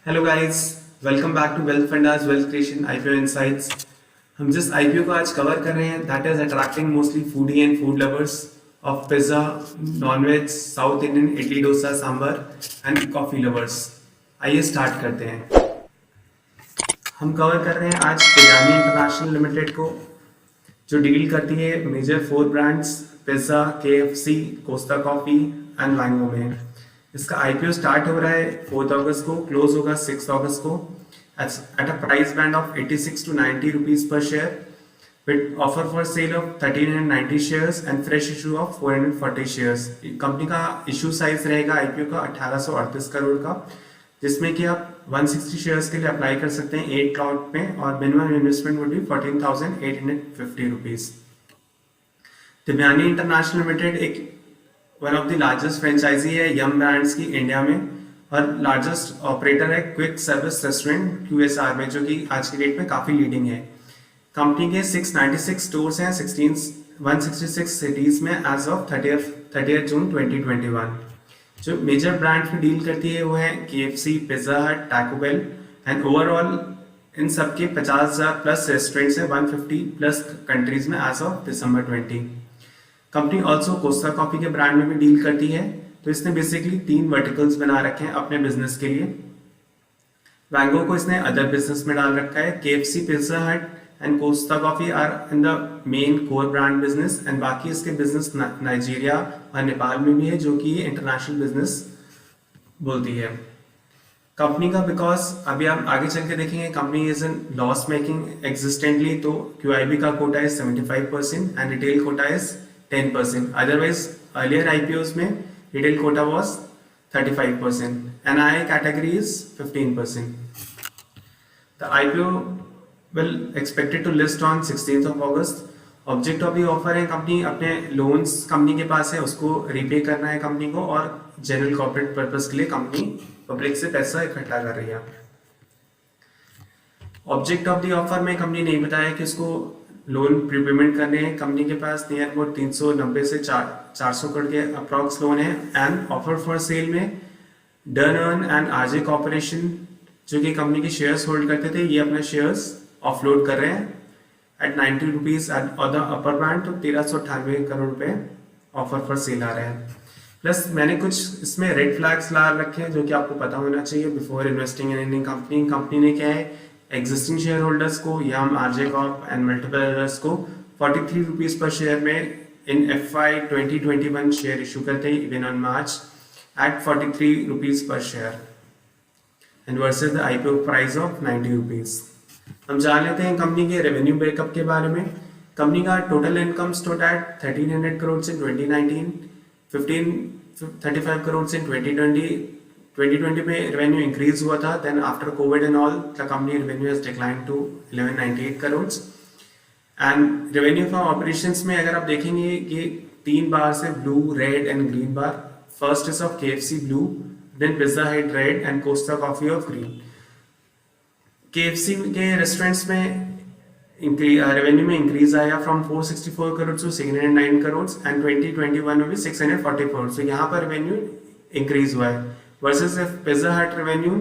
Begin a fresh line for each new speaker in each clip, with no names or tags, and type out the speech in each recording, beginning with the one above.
Hello guys, welcome back to wealth fundas wealth creation IPO insights. हम जिस IPO को आज कवर कर रहे हैं that is attracting mostly foodie and food lovers of pizza, non veg, south Indian, idli dosa sambar and coffee lovers. आइए start करते हैं। हम कवर कर रहे हैं आज बिरयानी इंटरनेशनल लिमिटेड को, जो डील करती है major four brands pizza, KFC, Costa Coffee and Vaango में। इसका आईपीओ स्टार्ट हो रहा है 4 अगस्त को, क्लोज होगा 6 अगस्त को at a price band of 86 to 90 rupees पर share with offer for sale of 1390 shares and fresh issue of 440 shares। Company का इशू साइज रहेगा आईपीओ का 1838 करोड़ का, जिसमें कि आप 160 शेयर्स के लिए अप्लाई कर सकते हैं 8 लॉट में और minimum investment would be 14,850 rupees. Devyani International Limited एक one of the largest franchisee है यम ब्रांड्स की इंडिया में और लार्जेस्ट ऑपरेटर है क्विक सर्विस रेस्टोरेंट क्यूएसआर में, जो कि आज की डेट में काफी लीडिंग है। कंपनी के 696 स्टोर्स हैं 166 सिटीज में एज ऑफ 30 जून 2021। जो मेजर ब्रांड में डील करती है वो है KFC, Pizza Hut, Taco Bell and overall इन सबके 50,000 प्लस रेस्टोरेंट्स हैं 150 प्लस कंट्रीज में as of December 20। Company also Costa Coffee के ब्रांड में भी डील करती है, तो इसने बेसिकली 3 वर्टिकल्स बना रखे हैं अपने बिजनेस के लिए। वैंगो को इसने अदर बिजनेस में डाल रखा है। KFC, Pizza Hut and Costa Coffee are in the main core brand business and बाकी इसके बिजनेस नाइजीरिया और नेपाल में भी है, जो कि ये इंटरनेशनल बिजनेस बोलती है कंपनी का। बिकॉज अभी आप आगे चल के देखेंगे company is in loss making existently, तो क्यूआईबी का quota is 75% and retail quota is 10%। Otherwise earlier IPOs में retail quota was 35%, NI category is 15%। The IPO will expected to list on 16th of August। Object of the offer है company अपने loans company के पास है उसको repay करना है company को, और जनरल कॉर्पोरेट पर्पस के लिए कंपनी पब्लिक से पैसा इकट्ठा कर रही है। ऑब्जेक्ट ऑफ द ऑफर में कंपनी नहीं बताया कि उसको लोन प्रीपेमेंट करने हैं। कंपनी के पास नियर अबाउट 390 से 400 करोड़ के अप्रॉक्स लोन है। एंड ऑफर फॉर सेल में done earn and RJ corporation, जो कि कंपनी के शेयर्स होल्ड करते थे, ये अपने शेयर्स ऑफलोड कर रहे हैं एट 90 रुपीज और द अपर बैंड, तो 1398 करोड़ रुपए ऑफर फॉर सेल आ रहे हैं। प्लस मैंने कुछ इसमें रेड फ्लैग्स ला रखे हैं जो कि आपको पता होना चाहिए before investing in any company. Company ने क्या है एग्जिस्टिंग शेयर होल्डर्स को Yum, RJ Corp and multiple others को 43 रुपीज पर शेयर में इन FY 2021 शेयर इशू करते हैं even on March at 43 rupees पर share and versus the IPO price of 90 rupees. हम जान लेते हैं कंपनी के रेवेन्यू ब्रेकअप के बारे में। कंपनी का total income stood at 1300 crore in 2019, 35 crore in 2020। 2020 में रेवेन्यू इंक्रीज हुआ था, then after COVID and all the company revenue has decline to 1198 crore. And revenue from operations में अगर आप देखेंगे कि 3 बार से blue, red and green bar. First is of KFC blue, then Pizza Hut red and Costa Coffee of green. KFC के restaurants में revenue में increase आया from 464 crore to 609 crore and 2021 में भी 640 करोड़, तो यहाँ पर रेवेन्यू इंक्रीज हुआ है। Versus Pizza Hut revenue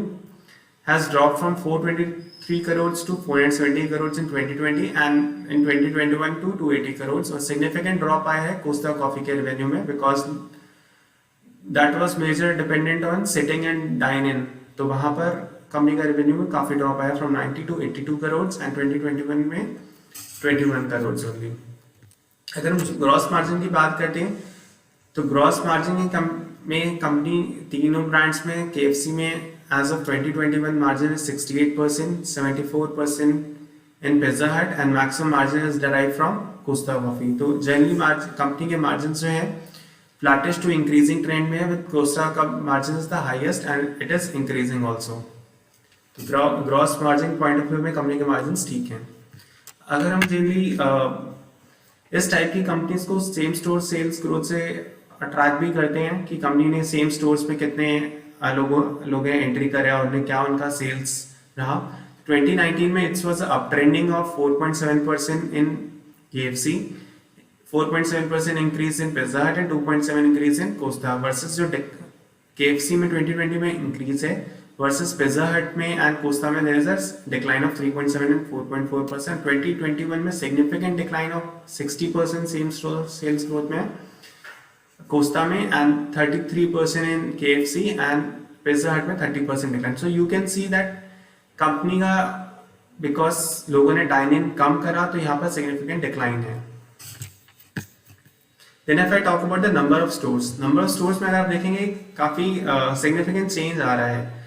has drop from 423 crore to 470 crore in 2020 and in 2021 to 280 crore. और सिग्निफिकेंट ड्रॉप आया है कोस्टा कॉफी के रेवेन्यू में, because that was major dependent on sitting and dine in, तो वहां पर कंपनी का रेवेन्यू में काफी ड्रॉप आया फ्रॉम 90 टू 82 करोड़ एंड 2021 में 21 करोड़ ओनली। अगर हम ग्रॉस मार्जिन की बात करते हैं तो ग्रॉस मार्जिन में कंपनी तीनों ब्रांड्स में केएफसी में as of 2021 margin is 68%, 74% in Pizza Hut and maximum margin is derive from Costa Coffee. तो जनरली कंपनी के मार्जिन जो है फ्लैटिश टू इंक्रीजिंग ट्रेंड में है, विद कोस्टा का margin is the highest and it is increasing also. तो gross margin point of view में company के मार्जिन ठीक हैं। अगर हम जनरली इस टाइप की कंपनीज को सेम स्टोर सेल्स ग्रोथ से अट्रैक्ट भी करते हैं कि कंपनी ने सेम स्टोर्स पे कितने लोग एंट्री करे और उन्हें क्या उनका सेल्स रहा। 2019 में its was up trending of 4.7% in KFC, 4.7% increase in Pizza Hut and 2.7 increase in Costa. Versus जो KFC में 2020 में इंक्रीज है वर्सेस पिज्जा हट में एंड कोस्टा में there is a decline of 3.7 and 4.4%. 2021 में significant decline of 60% same store sales growth में Costa में and 33% in KFC and Pizza Hut में 30% decline. So you can see that company का because लोगों ने dine in कम करा तो यहाँ पर सिग्निफिकेंट डिक्लाइन है. Then if I talk about the number of stores में अगर आप देखेंगे काफी significant change आ रहा है.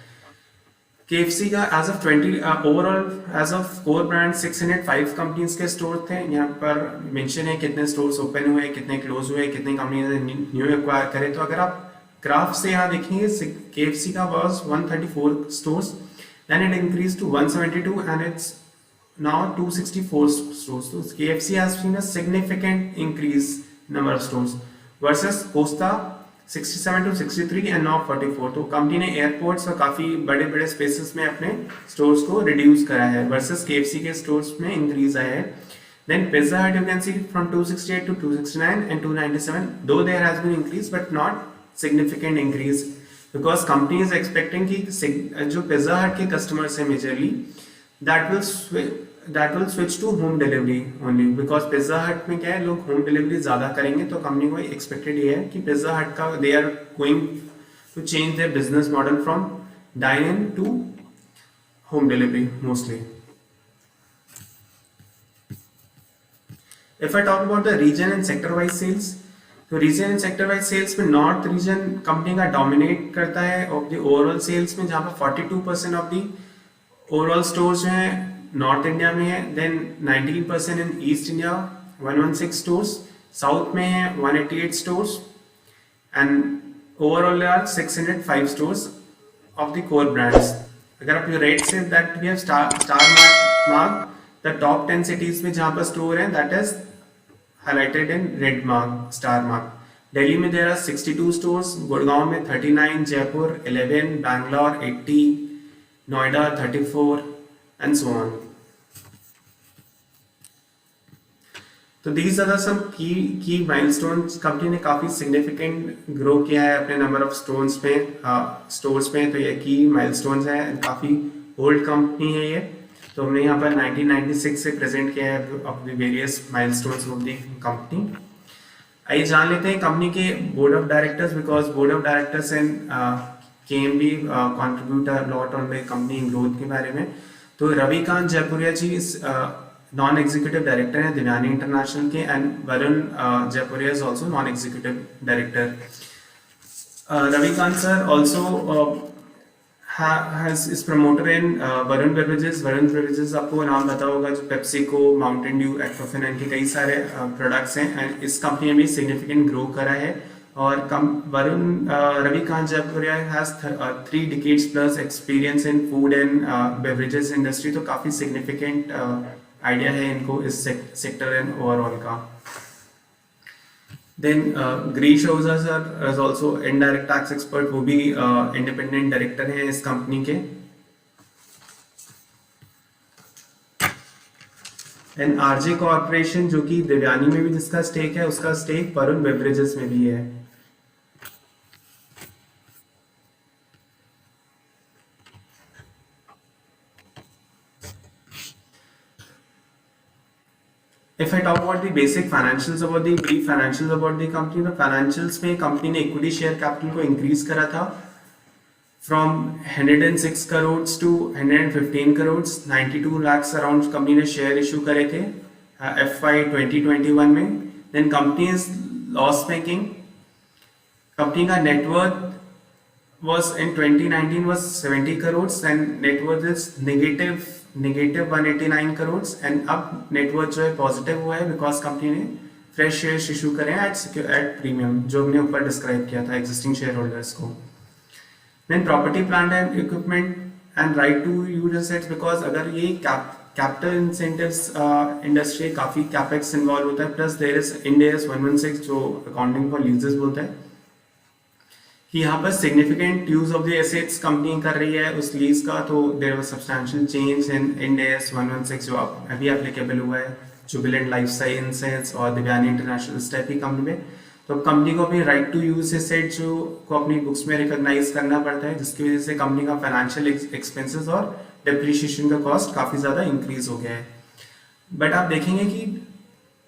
KFC का as of 20 overall as of core brand 605 companies के स्टोर थे. यहाँ पर मेंशन है कितने स्टोर्स ओपन हुए, कितने क्लोज हुए, कितने कंपनीज ने न्यू एक्वायर करे. तो अगर आप ग्राफ से यहाँ देखेंगे KFC का was 134 stores, then it increased to 172 and it's now 264 stores. So KFC has seen a significant increase number of stores versus Costa 67 to 63 and now 44. तो कंपनी ने एयरपोर्ट्स और काफी बड़े बड़े स्पेसेस में अपने स्टोर्स को रिड्यूस करा है versus KFC के स्टोर्स में इंक्रीज आया है. Then Pizza Hut you can see from 268 to 269 and 297, though there has been increase but not significant increase because company is expecting कि जो Pizza Hut के customers हैं majorly that will switch to home delivery only because Pizza Hut में क्या है लोग home delivery ज़्यादा करेंगे. तो कंपनी को expected ये है कि Pizza Hut का they are going to change their business model from dine-in to home delivery mostly. If I talk about the region and sector wise sales, तो region and sector wise sales में North region company का dominate करता है of the overall sales में, जहाँ पर 42% of the overall stores जो हैं नॉर्थ इंडिया में है. Then 19% in east India 116 stores, south में है 188 stores and overall are 605 stores of the core brands. अगर आप यू रेट से that we have star mark the top 10 cities में जहां पर स्टोर है that is highlighted in red mark star mark. Delhi में देयर आर 62 स्टोर्स, गुड़गांव में 39, Jaipur 11, Bangalore 80, Noida 34 and so on. तो these are some key milestones. Company ने काफी significant grow किया है अपने number of stores में. तो ये key milestones है, काफी old company है ये. तो हमने यहाँ पर 1996 से present किया है of the various milestones of the company. आइए जान लेते हैं कंपनी के board of directors because board of directors and KMB contribute a lot on the company growth के बारे में. तो रविकांत जयपुरिया जी नॉन एग्जीक्यूटिव डायरेक्टर हैं दिव्यानी इंटरनेशनल के and Varun Jaipuria is also known executive director. Ravikant sir also is promoter in Varun beverages. Varun beverages आपको नाम पता होगा, जो पेप्सिको, माउंटेन ड्यू, एक्वाफिन इनके कई सारे प्रोडक्ट्स हैं एंड इस कंपनी ने भी सिग्निफिकेंट ग्रो करा है. और Varun Ravikant Jaipuria has 3 decades plus experience in food and beverages industry. तो काफी significant आइडिया है इनको इस सेक्टर एंड ओवरऑल का. Then Girish Ojha sir is also indirect tax expert, वो भी इंडिपेंडेंट डायरेक्टर हैं इस कंपनी के. एंड आरजे कॉर्पोरेशन जो कि दिव्यानी में भी जिसका स्टेक है, उसका स्टेक वरुण बेवरेजेस में भी है. If I talk about the basic financials about the brief financials about the company, the financials में कंपनी ने equity share capital को increase करा था from 106 crores to 115 crores. 92 lakhs around company ने share issue करे थे FY 2021 में. Then company is loss making. Company का net worth was in 2019 was 70 crores and net worth is negative 189 crores and अब net worth जो है पॉजिटिव हुआ है बिकॉज कंपनी ने फ्रेश शेयर्स इशू करे हैं एट प्रीमियम, जो हमने ऊपर डिस्क्राइब किया था एग्जिस्टिंग शेयर होल्डर्स को. Then property plant and equipment and right to use assets, because अगर ये कैपिटल इंसेंटिव्स इंडस्ट्री काफी कैपेक्स इन्वॉल्व होता है, plus there is Ind AS 116 जो अकाउंटिंग फॉर लीजेस बोलता है कि यहाँ पर significant use of the assets company कर रही है उस लीज का. तो there was substantial change in Ind AS 116 जो अभी एप्लीकेबल हुआ है जुबिलेंट लाइफ साइंसेज और दिव्यानी इंटरनेशनल इस टाइप की कंपनी में. तो कंपनी को अपनी राइट टू यूज एसेट जो को अपनी बुक्स में रिकॉग्नाइज करना पड़ता है, जिसकी वजह से कंपनी का फाइनेंशियल एक्सपेंसेस और डेप्रिसिएशन का कॉस्ट काफ़ी ज़्यादा इंक्रीज हो गया है। बट आप देखेंगे कि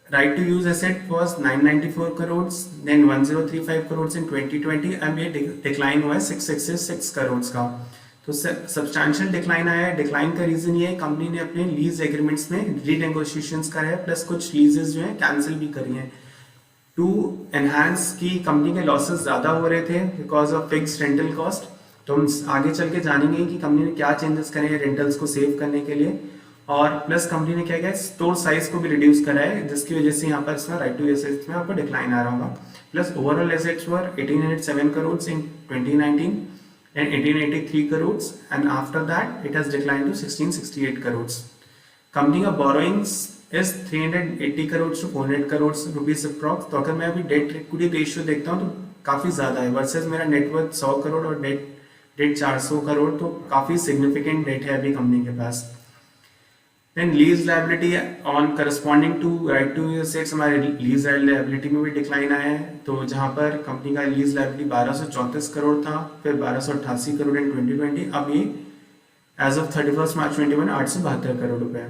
right to use asset was 994 crore, then 1035 crore in 2020, अब ये डिक्लाइन हुआ है 666 करोड़ का। तो सब्सटैंशियल डिक्लाइन आया है। डिक्लाइन का रीजन ये है कंपनी ने अपने लीज एग्रीमेंट्स में रीनेगोशिएशंस कराए हैं, प्लस कुछ लीजेस जो है कैंसिल भी करी हैं टू एनहांस की कंपनी के लॉसेस ज़्यादा हो रहे थे because of fix rental cost. तो हम आगे चल के जानेंगे कि कंपनी ने क्या चेंजेस करे हैं रेंटल्स को सेव करने के लिए, और प्लस कंपनी ने क्या किया स्टोर साइज को भी रिड्यूस करा है, जिसकी वजह से यहाँ पर इसमें राइट टू एसेट्स में आपको डिक्लाइन आ रहा होगा। Plus overall assets were 1807 crore in 2019 and 1883 crores, and after that it has declined to 1668 crores. Company का borrowings is 380 crores to 400 crores rupees approx। तो अगर मैं अभी डेट इक्विटी रेशियो देखता हूँ तो काफ़ी ज़्यादा है वर्सेस मेरा नेटवर्थ 100 करोड़ और डेट 400 करोड़, तो काफ़ी सिग्निफिकेंट डेट है अभी कंपनी के पास। Then lease liability on corresponding to right to assets, हमारे लीज लाइबिलिटी में भी डिक्लाइन आया है। तो जहां पर कंपनी का लीज लाइबिलिटी 1234 करोड़ था, फिर 1288 करोड़ इन 2020, अब ये एज ऑफ 31 मार्च 2021 872 करोड़ रुपए।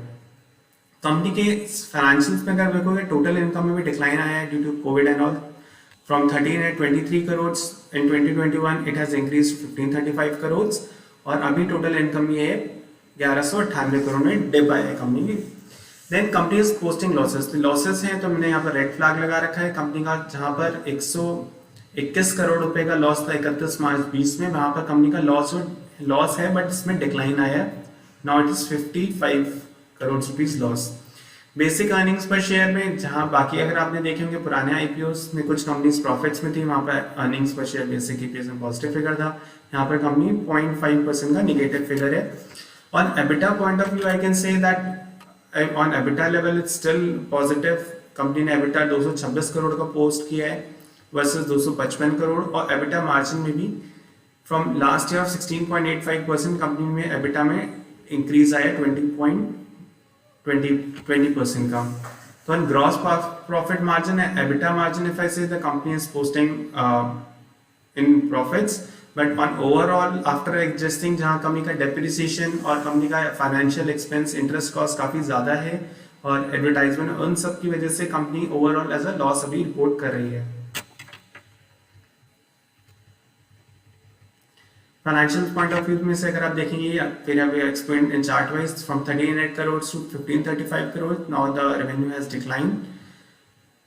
कंपनी के फाइनेंशियल्स में अगर देखोगे टोटल इनकम में भी डिक्लाइन आया है due to Covid and all. From 1323 crore in 2021 it has increase to 1535 crore, और अभी टोटल इनकम ये है 1198 करोड़ में डिप आया है कंपनी की। Then company is posting losses, losses हैं तो हमने यहाँ पर रेड फ्लैग लगा रखा है कंपनी का, जहाँ पर 121 करोड़ रुपए का लॉस था 31 मार्च 20 में, वहां पर कंपनी का लॉस है बट इसमें डिक्लाइन आया है। Now it is 55 crore rupees loss. Basic earnings पर शेयर में, जहां बाकी अगर आपने देखे होंगे पुराने आईपीओस में कुछ कंपनीज प्रॉफिट्स में थी, वहां पर अर्निंग्स पर शेयर बेसिक ईपीएस में पॉजिटिव फिगर था, यहाँ पर कंपनी 0.5% का निगेटिव फिगर है। On EBITDA point of view, I can say that on EBITDA level it's still positive। Company ने EBITDA 226 करोड़ का पोस्ट किया है वर्सेस 255 करोड़, और EBITDA मार्जिन में भी फ्रॉम लास्ट ईयर 16.85% कंपनी में EBITDA में इंक्रीज आया 20% का। तो on ग्रॉस प्रॉफिट मार्जिन है EBITDA मार्जिन, इफ आई से the company is posting in profits, but on overall after adjusting जहाँ कंपनी का डेप्रिसिएशन और कंपनी का फाइनेंशियल एक्सपेंस इंटरेस्ट कॉस्ट काफ़ी ज़्यादा है और एडवर्टाइजमेंट, उन सब की वजह से company overall as a loss अभी रिपोर्ट कर रही है। फाइनेंशियल पॉइंट ऑफ व्यू में से अगर आप देखेंगे, फिर अभी explain in chart wise, from 38 crore to 1535 crore, now the revenue has decline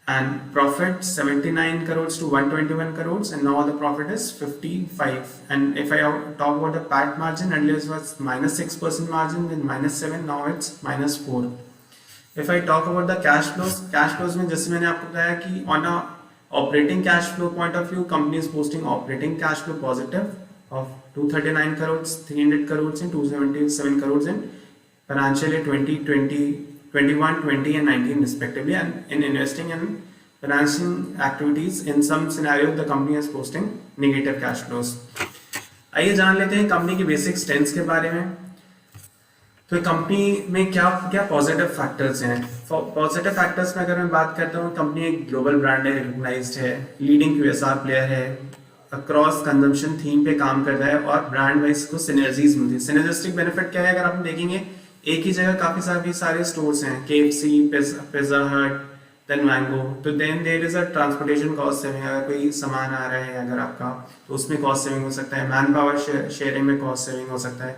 and profit 79 crores to 121 crores, and now the profit is 55। and if I talk about the PAT margin, earlier it was -6% margin, then -7, now it's -4। if I talk about the cash flows में जैसे मैंने आपको बताया कि on a operating cash flow point of view, company is posting operating cash flow positive of 239 crores, 300 crores and 277 crores in financial year 2020 21, 20 and 19 respectively, and in investing and financing activities in some scenario the company is posting negative cash flows। आइए जान लेते हैं company की basic strengths के बारे में। तो company में क्या क्या पॉजिटिव फैक्टर्स हैं। पॉजिटिव फैक्टर्स में अगर मैं बात करता हूँ, कंपनी एक ग्लोबल ब्रांड है, रिकॉग्नाइज्ड है, लीडिंग QSR प्लेयर है, अक्रॉस कंजम्पशन थीम पे काम करता है और ब्रांड वाइज को सिनर्जीज मिलती है। सिनर्जिस्टिक बेनिफिट क्या है, अगर आप देखेंगे एक ही जगह काफी सारे स्टोर्स हैं, KFC, Pizza Hut, then Mango, तो then there is a transportation cost saving. अगर कोई सामान आ रहा है अगर आपका, तो उसमें कॉस्ट सेविंग हो सकता है, मैन पावर शेयरिंग में कॉस्ट सेविंग हो सकता है।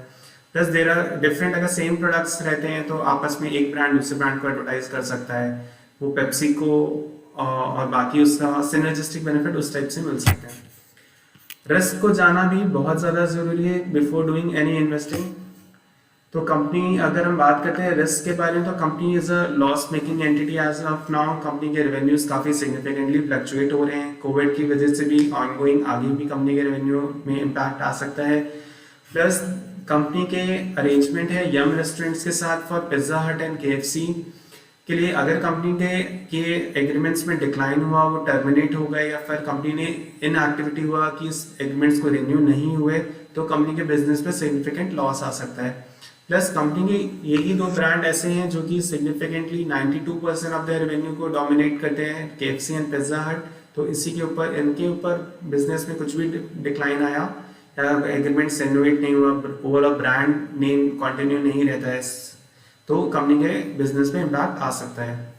प्लस देयर आर डिफरेंट, अगर सेम प्रोडक्ट्स रहते हैं तो आपस में एक ब्रांड दूसरे ब्रांड को एडवर्टाइज कर सकता है, वो पेप्सी को और बाकी उसका सिनर्जिस्टिक बेनिफिट उस टाइप से मिल सकता है। रिस्क को जाना भी बहुत ज़्यादा ज़रूरी है बिफोर डूइंग एनी इन्वेस्टिंग। तो कंपनी, अगर हम बात करते हैं रिस्क के बारे में, तो company is a loss making entity as of now. Company के रेवेन्यूज काफ़ी सिग्निफिकेंटली फ्लक्चुएट हो रहे हैं, कोविड की वजह से भी ऑनगोइंग आगे भी कंपनी के रेवेन्यू में इम्पैक्ट आ सकता है। प्लस कंपनी के अरेंजमेंट है यम रेस्टोरेंट्स के साथ फॉर पिज़्ज़ा हट एंड KFC के लिए। अगर कंपनी के एग्रीमेंट्स में डिक्लाइन हुआ, वो टर्मिनेट हो गए, या फिर कंपनी ने इनएक्टिविटी हुआ कि इस एग्रीमेंट्स को रिन्यू नहीं हुए, तो कंपनी के बिजनेस पे सिग्निफिकेंट लॉस आ सकता है। प्लस कंपनी के यही दो ब्रांड ऐसे हैं जो कि सिग्निफिकेंटली 92% ऑफ द रेवेन्यू को डोमिनेट करते हैं, KFC एंड पिज़्ज़ा हट, तो इसी के ऊपर, इनके ऊपर बिजनेस में कुछ भी डिक्लाइन आया या एग्रीमेंट सेनोवेट नहीं हुआ, ओवरऑल ब्रांड नेम कंटिन्यू नहीं रहता है, तो कंपनी के बिजनेस में इम्पैक्ट आ सकता है।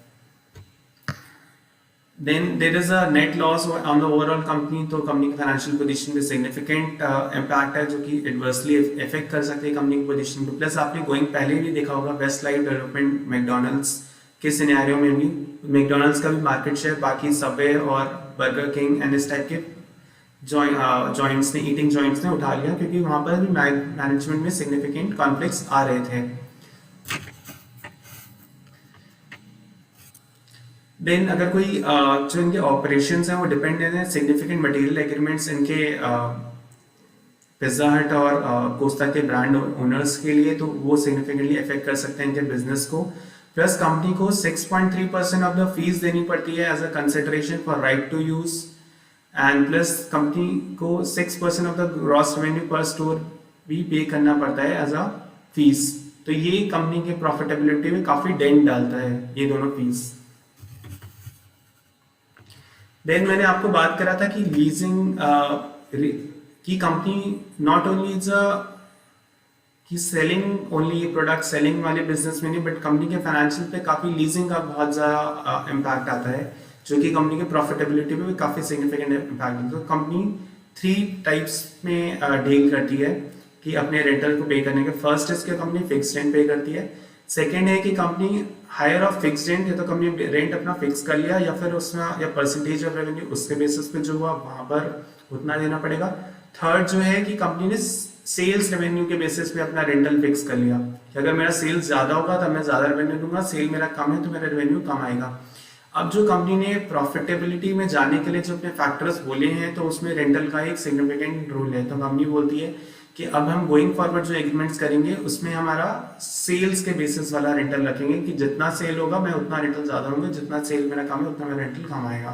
Then there is a net loss on the overall company, तो कंपनी की फाइनेंशियल पोजीशन में सिग्निफिकेंट इम्पैक्ट है जो कि एडवर्सली इफेक्ट कर सकती है कंपनी की पोजीशन को। प्लस आपने गोइंग पहले भी देखा होगा वेस्टलाइफ डेवलपमेंट मैकडॉनल्ड्स के सिनेरियो में भी मैकडॉनल्ड्स का भी मार्केट शेयर बाकी सबवे और बर्गर किंग एंड इस टाइप के जॉइंट्स ने, ईटिंग जॉइंट्स ने उठा लिया, क्योंकि वहां पर भी मैनेजमेंट में सिग्निफिकेंट कॉन्फ्लिक्ट्स आ रहे थे। देन अगर कोई जो इनके ऑपरेशंस हैं वो डिपेंडेंट है सिग्निफिकेंट मटेरियल एग्रीमेंट्स इनके पिज्जा हट और कोस्टा के ब्रांड ओनर्स के लिए, तो वो सिग्निफिकेंटली अफेक्ट कर सकते हैं इनके बिजनेस को। प्लस कंपनी को 6.3% ऑफ द फीस देनी पड़ती है as a consideration for right to use, and plus company को 6% ऑफ द ग्रॉस रेवेन्यू पर स्टोर भी पे करना पड़ता है एज अ फीस। तो ये कंपनी के प्रॉफिटेबिलिटी में काफी डेंट डालता है ये दोनों फीस। देन मैंने आपको बात करा था कि लीजिंग की कंपनी नॉट ओनली इज कि सेलिंग ओनली प्रोडक्ट सेलिंग वाले बिजनेस में नहीं, बट कंपनी के फाइनेंशियल पे काफी लीजिंग का बहुत ज़्यादा इम्पैक्ट आता है, जो कि कंपनी के प्रॉफिटेबिलिटी पे भी काफी सिग्निफिकेंट इम्पैक्ट है। तो कंपनी 3 टाइप्स में डील करती है कि अपने रेंटल को पे करने के। फर्स्ट इसके कंपनी फिक्स रेंट पे करती है। सेकेंड है कि company hire of fix rent, या तो कंपनी रेंट अपना फिक्स कर लिया या फिर उसमें या परसेंटेज ऑफ रेवेन्यू उसके बेसिस पे जो हुआ वहां पर उतना देना पड़ेगा। थर्ड जो है कि कंपनी ने सेल्स रेवेन्यू के बेसिस पे अपना रेंटल फिक्स कर लिया कि अगर मेरा सेल्स ज्यादा होगा तो मैं ज्यादा रेवेन्यू दूंगा, सेल मेरा कम है तो मेरा रेवेन्यू कम आएगा। अब जो कंपनी ने प्रॉफिटेबिलिटी में जाने के लिए जो अपने फैक्टर्स बोले हैं, तो उसमें रेंटल का एक सिग्निफिकेंट रोल है। तो कंपनी बोलती है कि अब हम गोइंग फॉरवर्ड जो एग्रीमेंट्स करेंगे उसमें हमारा सेल्स के बेसिस वाला रेंटल रखेंगे कि जितना सेल होगा मैं उतना रेंटल ज्यादा होंगे, जितना सेल मेरा कम है उतना मेरा रेंटल कम आएगा।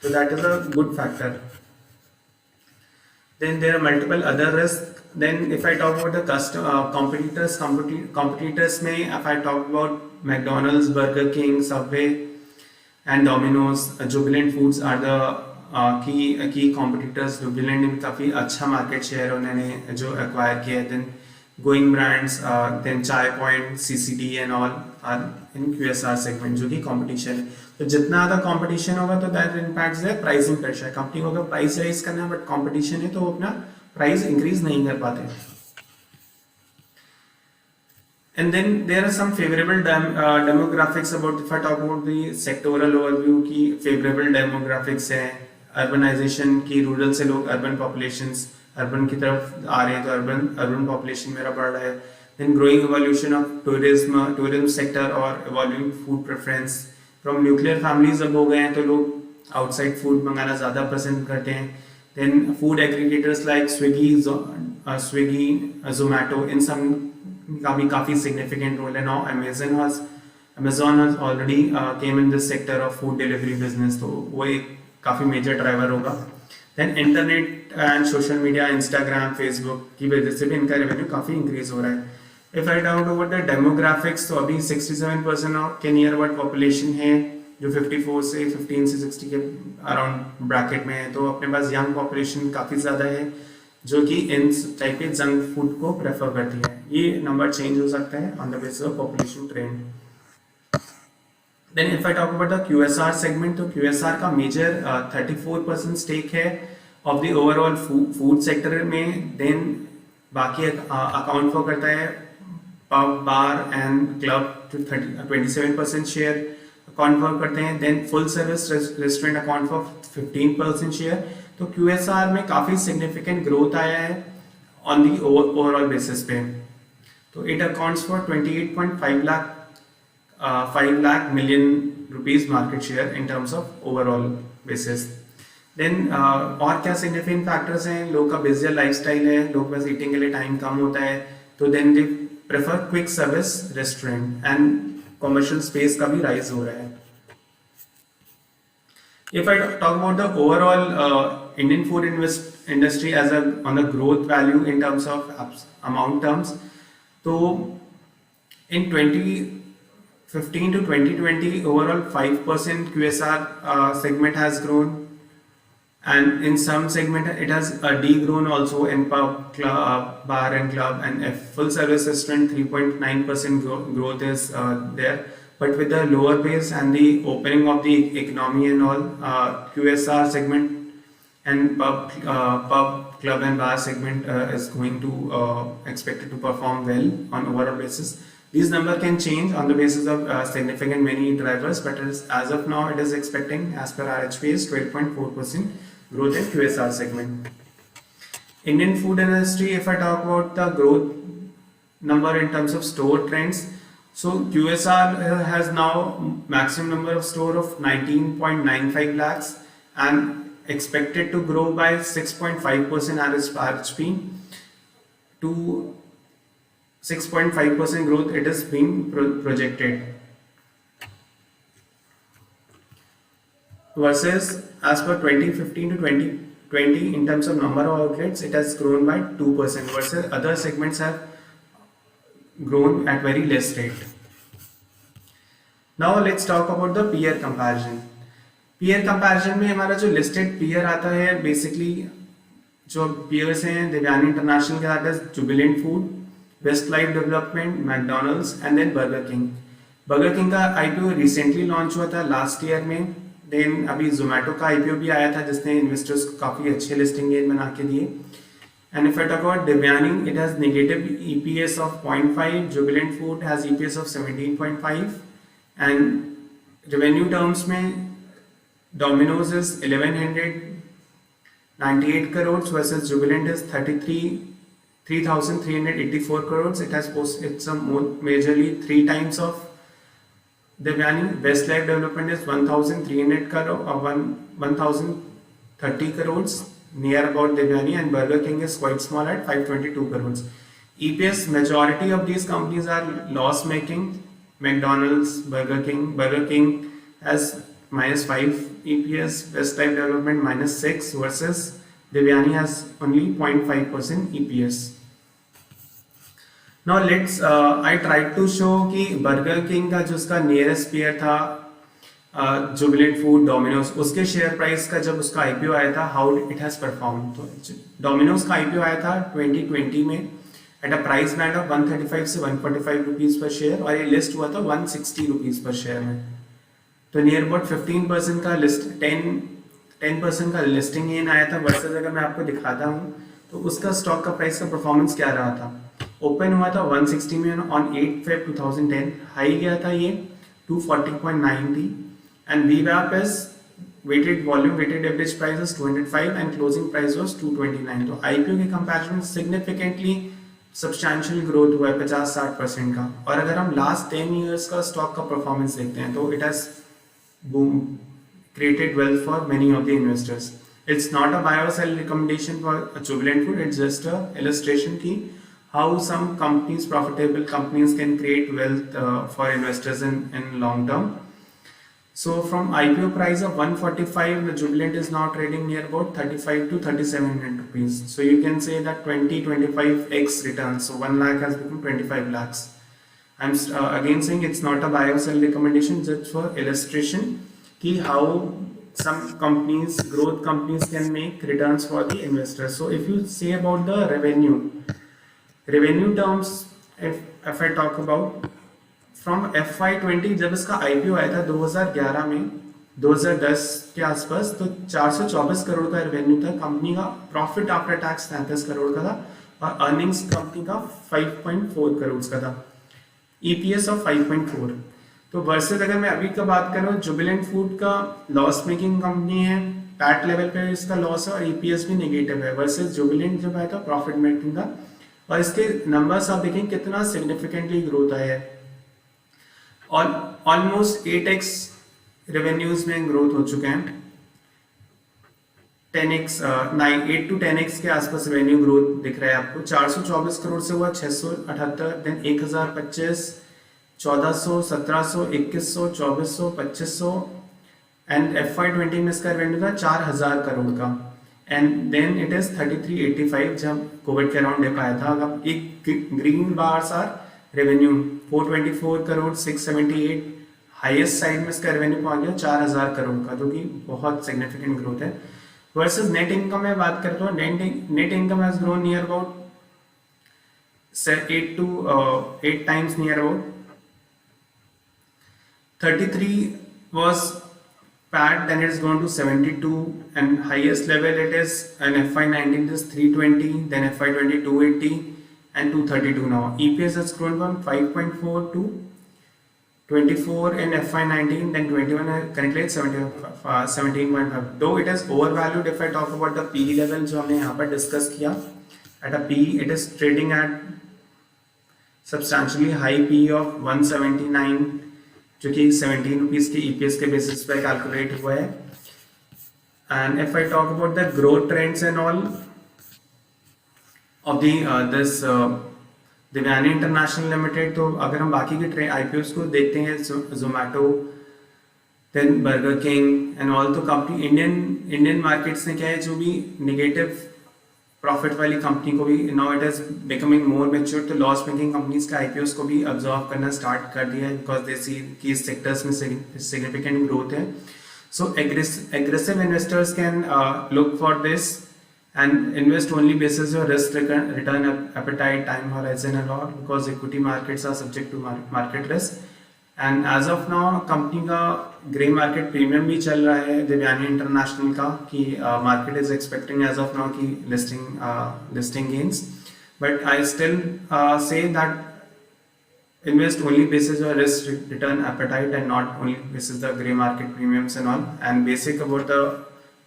तो that is a good factor. Then there are multiple other risks. Then if I talk about the competitors में if I talk about McDonald's, Burger King, Subway and Domino's, Jubilant Foods are the key competitors. Jubilant ने भी काफ़ी अच्छा market share उन्होंने जो acquire किया है। Then Going Brands, then Chai Point, CCD and all are in QSR segment जो कि competition है। तो जितना ज़्यादा कंपटीशन होगा तो दैट इम्पैक्ट्स है प्राइसिंग प्रेशर। कंपनी को अगर प्राइस राइज करना है बट कंपटीशन है तो वो अपना प्राइस इंक्रीज नहीं कर पाते। And then there are some favourable demographics about, if I talk about the sectoral overview की फेवरेबल डेमोग्राफिक्स है अर्बनाइजेशन की, रूरल से लोग अर्बन पॉपुलेशंस अर्बन की तरफ आ रहे हैं तो अर्बन पॉपुलेशन मेरा बढ़ रहा है। Then growing evolution of tourism sector और evolving food preference from nuclear families अब हो गए हैं तो लोग आउटसाइड फूड मंगाना ज़्यादा पसंद करते हैं। Then food aggregators like Swiggy Zomato इन सब का भी काफ़ी सिग्निफिकेंट रोल है। Now Amazon has already came in this sector of food delivery business, तो वो एक काफ़ी मेजर ड्राइवर होगा। Then internet and social media, Instagram, Facebook की वजह से भी इनका रेवेन्यू काफ़ी इंक्रीज हो रहा है। If I talk about the demographics, तो अभी 67% के नियर अबाउट पॉपुलेशन है जो 54 से 15 से 60 के अराउंड ब्रैकेट में है। तो अपने पास यंग पॉपुलेशन काफ़ी ज़्यादा है जो कि इन टाइप के जंक फूड को प्रेफर करती है। ये नंबर चेंज हो सकता है on the basis of population trend. Then if I talk about the QSR segment, तो QSR का मेजर 34% स्टेक है of the overall food sector में। देन बाकी अकाउंट फॉर करता है pub, bar and club 27% share account for करते हैं। Then full service restaurant account for 15% share. तो QSR में काफ़ी सिग्निफिकेंट ग्रोथ आया है ऑन दी ओवरऑल बेसिस पे। तो it accounts for 28.5 lakh million rupees market share in terms of overall basis. Then और क्या सिग्निफिकेंट फैक्टर्स हैं, लोग का बिजियर लाइफस्टाइल है, लोग बस ईटिंग के लिए टाइम कम होता है तो then they prefer quick service restaurant and commercial space का भी राइज हो रहा है। If I talk about the overall Indian food industry as on the growth value in terms of amount terms, तो in 2015 to 2020 overall 5% QSR segment has grown, And in some segment it has degrown also in pub, club, bar and club, and a full service restaurant 3.9% growth is there. But with the lower base and the opening of the economy and all, QSR segment and pub, club and bar segment is going to expected to perform well on overall basis. These number can change on the basis of significant many drivers, but as of now, it is expecting, as per RHP, is 12.4% growth in QSR segment. Indian food industry, if I talk about the growth number in terms of store trends, so QSR has now maximum number of store of 19.95 lakhs and expected to grow by 6.5% RHP to 6.5% growth it is being projected, versus as per 2015 to 2020 in terms of number of outlets it has grown by 2%, versus other segments have grown at very less rate. Now let's talk about the peer comparison. Peer comparison में हमारा जो listed peer आता है basically जो peers हैं Devyani international के साथ है Jubilant Food, Westlife Development, McDonald's and then Burger King. Burger King का आईपीओ रिसेंटली लॉन्च हुआ था लास्ट ईयर में. देन अभी जोमेटो का आईपीओ भी आया था जिसने इन्वेस्टर्स को काफ़ी अच्छे लिस्टिंग गेन बना के दिए. And if I talk about Devyani, it has negative EPS of 0.5, Jubilant Food has EPS of 17.5. And revenue terms में Domino's is 1198 crores versus Jubilant is 3,384 crores. It has posted some more majorly 3 times of Devyani. Westlife Development is 1,300 crores or 1,030 crores near about Devyani, and Burger King is quite small at 522 crores. EPS, majority of these companies are loss making. McDonald's, Burger King has -5 EPS, Westlife Development -6 versus Devyani has only 0.5% EPS. Now let's I tried to show कि Burger King का जो उसका nearest pair था Jubilant food, Domino's, उसके share price का जब उसका IPO आया था हाउ इट हैज परफॉर्म. तो डोमिनोज का आईपीओ आया था 2020 में at a price band of 135 से 145 रुपीज पर शेयर, और ये लिस्ट हुआ था 160 रुपीज पर शेयर में. तो नियर अबाउट 15% का लिस्ट 10% का लिस्टिंग गेन आया था. वर्सेस अगर मैं आपको दिखाता हूँ तो उसका स्टॉक का प्राइस का परफॉर्मेंस क्या रहा था. ओपन हुआ था 160 में ऑन 8 Feb 2010, हाई गया था ये 240.90, and VWAP is weighted volume weighted average price is 205 and closing price was 229. तो आईपीओ के कंपैरिजन में सिग्निफिकेंटली सब्सटैंशियल ग्रोथ हुआ है 50-60% का. और अगर हम लास्ट 10 ईयर्स का स्टॉक का परफॉर्मेंस देखते हैं तो it has boom, created wealth for many of the investors. It's not a buy or sell recommendation for a Jubilant Food. It's just a illustration ki how some companies, profitable companies, can create wealth for investors in long term. So from IPO price of 145, the Jubilant is now trading near about 35 to 3700 rupees. So you can say that 20-25x returns. So 1 lakh has become 25 lakhs. I'm again saying it's not a buy or sell recommendation, just for illustration ki how some companies, growth companies, can make returns for the investors. So if you say about the revenue terms, if I talk about from FY20 जब इसका IPO आया था 2011 में 2010 के आसपास, तो 424 करोड़ का revenue था कंपनी का. प्रॉफिट आफ्टर टैक्स 33 करोड़ का था और अर्निंग्स कंपनी का 5.4 करोड़ का था. EPS of 5.4. तो वर्सेस अगर मैं अभी का बात करूँ, जुबिलेंट फूड का लॉस मेकिंग कंपनी है, पैट लेवल पे इसका लॉस है और EPS भी नेगेटिव है. वर्सेस जुबिलेंट जब आया था प्रॉफिट मेकिंग का, और इसके नंबर्स आप देखें कितना सिग्निफिकेंटली ग्रोथ आया है. और ऑलमोस्ट 8x रेवेन्यूज में ग्रोथ हो चुके हैं. 10x 8 to 10x के आसपास रेवेन्यू ग्रोथ दिख रहा है आपको. 424 करोड़ से हुआ 678, देन 1025, 1400, 1700, 2100, 2400, 2500, एंड FY20 में इसका रेवेन्यू था 4000 करोड़ का. एंड देन इट इज 3385 जब कोविड के अराउंड डिप आया था. अब एक green bars are revenue 424 crore, 678, highest side में इसका रेवेन्यू पहुंच गया 4000 करोड़ का, जो कि बहुत सिग्निफिकेंट ग्रोथ है. वर्सेस नेट इनकम में बात करते हो, net income has grown near about 8 times, near about 33 was PAT, then it's gone to 72, and highest level it is in FY19 is 320, then FY20 280 and 232 now. EPS has grown from 5.4 to 24 in FY19, then 21, currently it's 17.5. Though it is overvalued if I talk about the PE level जो हमने यहाँ पर discuss किया. At a PE it is trading at substantially high PE of 179, जो कि 17 rupees के EPS के basis पे कैलकुलेट हुआ है. And if I talk about the growth trends and all of this Devyani International Limited, तो अगर हम बाकी के IPOs को देखते हैं, Zomato, then Burger King and all, तो कंपनी इंडियन मार्केट्स ने क्या है, जो भी नेगेटिव प्रॉफिट वाली कंपनी को भी now it is becoming more mature, तो लॉस मेकिंग कंपनीज के IPOs को भी अब्जॉर्व करना स्टार्ट कर दिया है, बिकॉज दे सी कि इस सेक्टर्स में सिग्निफिकेंट ग्रोथ है. So aggressive investors can look for this and invest only basis your risk return appetite, time horizon and all, because equity markets are subject to market risk. And as of now company का grey market premium भी चल रहा है Devyani International का, कि market is expecting as of now की listing gains, but I still say that invest only basis your risk return appetite and not only basis the gray market premiums and all, and basic about the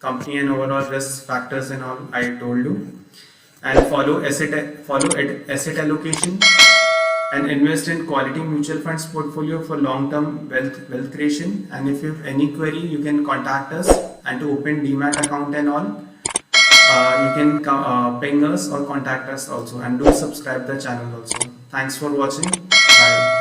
company and overall risk factors and all I told you. And follow asset allocation and invest in quality mutual funds portfolio for long term wealth creation. And if you have any query, you can contact us, and to open demat account and all, you can ping us or contact us also, and do subscribe the channel also. Thanks for watching. Bye.